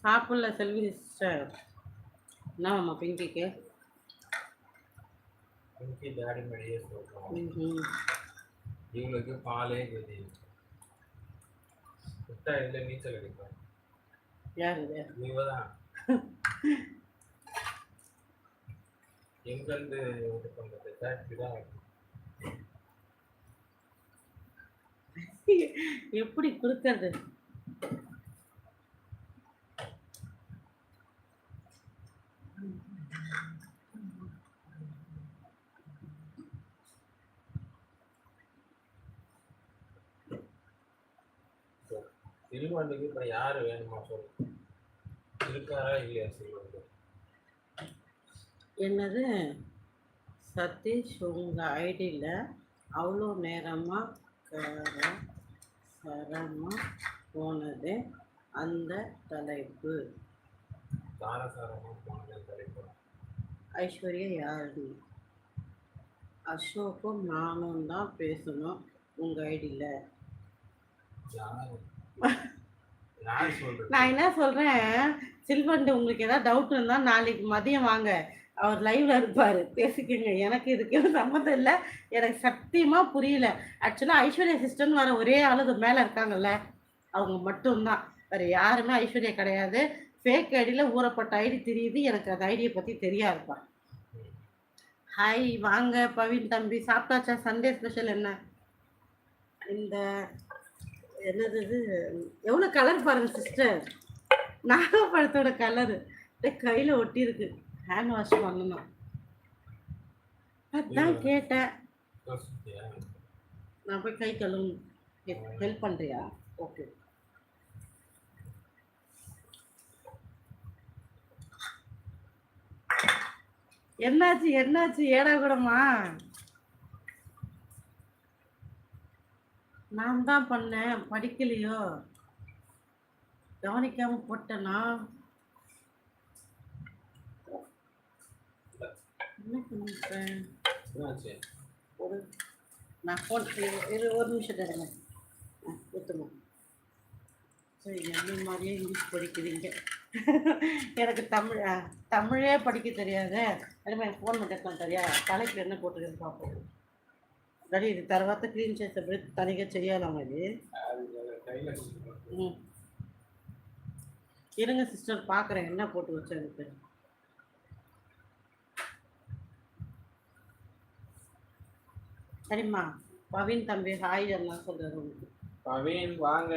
சாப்பிடல செல்வி சிஸ்டர். என்னம்மா பிங்கிக்கு? பிங்கி டாடி மேலேயே சொல்றோம். ம். இவங்களுக்கு பாலே தெரியும். விட்டா இதுல நீச்சல் அடிப்பாங்க. யார் இது? இவங்க தான். எங்கிருந்து இது பண்றது? ஃபேக்டரி தான். எப்படி கொடுக்கறது? சில்வண்டுக்கு இப்ப யாரு வேணுமா சொல்லு? இருக்காரா இல்லையா சில்வண்டு? என்னது சதீஷ் உங்க ஐடியில் அவ்வளோ நேரமாக சரமா போனது அந்த தலைப்பு. சாரசாரமா போனது தலைப்பு. ஐஸ்வர்யா யாரு? அசோக்கும் நானும் தான் பேசணும் உங்கள் ஐடியில். நான் என்ன சொல்கிறேன், சில்வண்டு உங்களுக்கு ஏதாவது டவுட் இருந்தால் நாளைக்கு மதியம் வாங்க, அவர் லைவ்ல இருப்பார், பேசிக்கோங்க. எனக்கு இதுக்கு எதுவும் சம்மந்தம் இல்லை. எனக்கு சத்தியமாக புரியல. ஆக்சுவலாக ஐஸ்வர்யா சிஸ்டர்னு வர ஒரே ஆளுது மேலே இருக்காங்கல்ல, அவங்க மட்டும்தான், வேறு யாருமே ஐஸ்வர்யா கிடையாது. ஃபேக் ஐடியில் ஊறப்பட்ட ஐடி தெரியுது. எனக்கு அந்த ஐடியை பற்றி தெரியாதுப்பா. ஹாய் வாங்க பவின் தம்பி, சாப்பிட்டாச்சா? சண்டே ஸ்பெஷல் என்ன? இந்த என்னது இது எவ்வளோ கலர் பாருங்க சிஸ்டர், நாகப்பழத்தோட கலரு கையில் ஒட்டியிருக்கு. ஹேண்ட் வாஷ் பண்ணணும், அதான் கேட்டேன். நான் போய் கை கழுவணும். ஹெல்ப் பண்ணுறியா? ஓகே. என்னாச்சு என்னாச்சு ஏடா கூடமா? நான் தான் பண்ணேன், படிக்கலையோ? கவனிக்காம போட்டேனா? என்ன பண்ணிட்டேன்? நான் ஃபோன் இது ஒரு நிமிஷம் தருங்க. ஊற்றுமா? சரி, என்ன மாதிரியே இங்கிலீஷ் படிக்கிறீங்க. எனக்கு தமிழே படிக்க தெரியாது. அதுமாதிரி எனக்கு ஃபோன் மட்டும் தெரியா. தலைக்கு என்ன போட்டுருக்குன்னு பார்ப்போம். రెడీ ఇది తర్వాత క్లీన్ చేసేప్పుడు తనిగా చెయ్యాలమ్మా ఇది. இருங்க சிஸ்டர், பார்க்குறேன் என்ன போட்டு வச்சதுக்கு. சரிம்மா. பவின் தம்பி ஹாய் எல்லாம் சொல்றாரு உங்களுக்கு. பவின் வாங்க.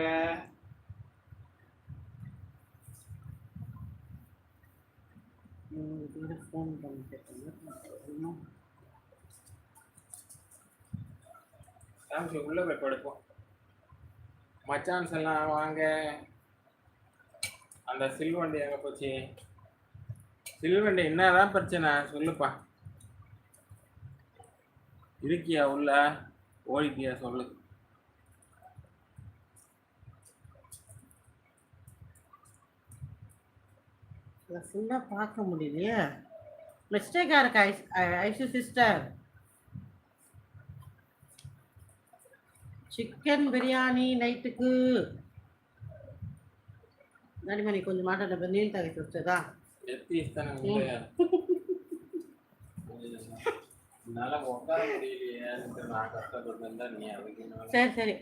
ஃபோன் பண்ணி கேட்டேன். உள்ள போய் படுப்போம். மச்சான்ஸ் எல்லாம் வாங்க. அந்த சில்வண்டி எங்க போச்சு? சில்வண்டி என்னதான் பிரச்சனை சொல்லுப்பா. இருக்கியா உள்ள? ஓடிட்டியா சொல்லு. ஃபுல்லாக பார்க்க முடியலையே, மிஸ்டேக்காக இருக்கு. ஐசு சிஸ்டர், சிக்கன் பிரியாணி நைட்டுக்கு நடிமணி கொஞ்சம் மாட்ட நீல் தகச்சு வச்சதா? சரி சரி,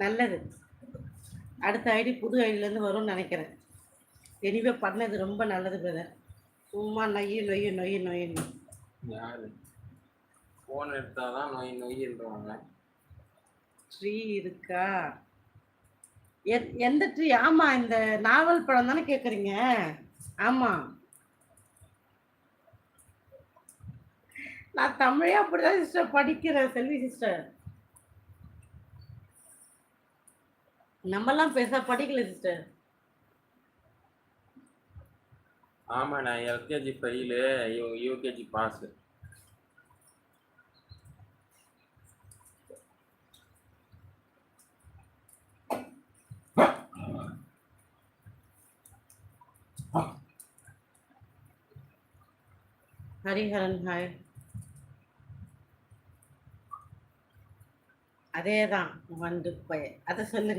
நல்லது. அடுத்த ஐடி புது ஐடியிலேருந்து வரும்னு நினைக்கிறேன். எனிவே பண்ணது ரொம்ப நல்லது பிரதர். சும்மா நொய்யு நொய்யு நொய்யு நொய்யு. யாரு ஃபோன் எடுத்தாதான் நொய் நொய்யுன்றவாங்க. ட்ரீ இருக்கா? எந்த ட்ரீ? ஆமாம், இந்த நாவல் பழம் தானே கேட்குறீங்க? ஆமாம், நான் தமிழே அப்படிதான் சிஸ்டர் படிக்கிறேன் செல்வி சிஸ்டர். நம்மலாம் பேச படிக்கல சிஸ்டர். ஆமா, நான் L K G fail, U K G pass. Hariharan hi. அதேதான் வந்து அதை சொல்லுங்க.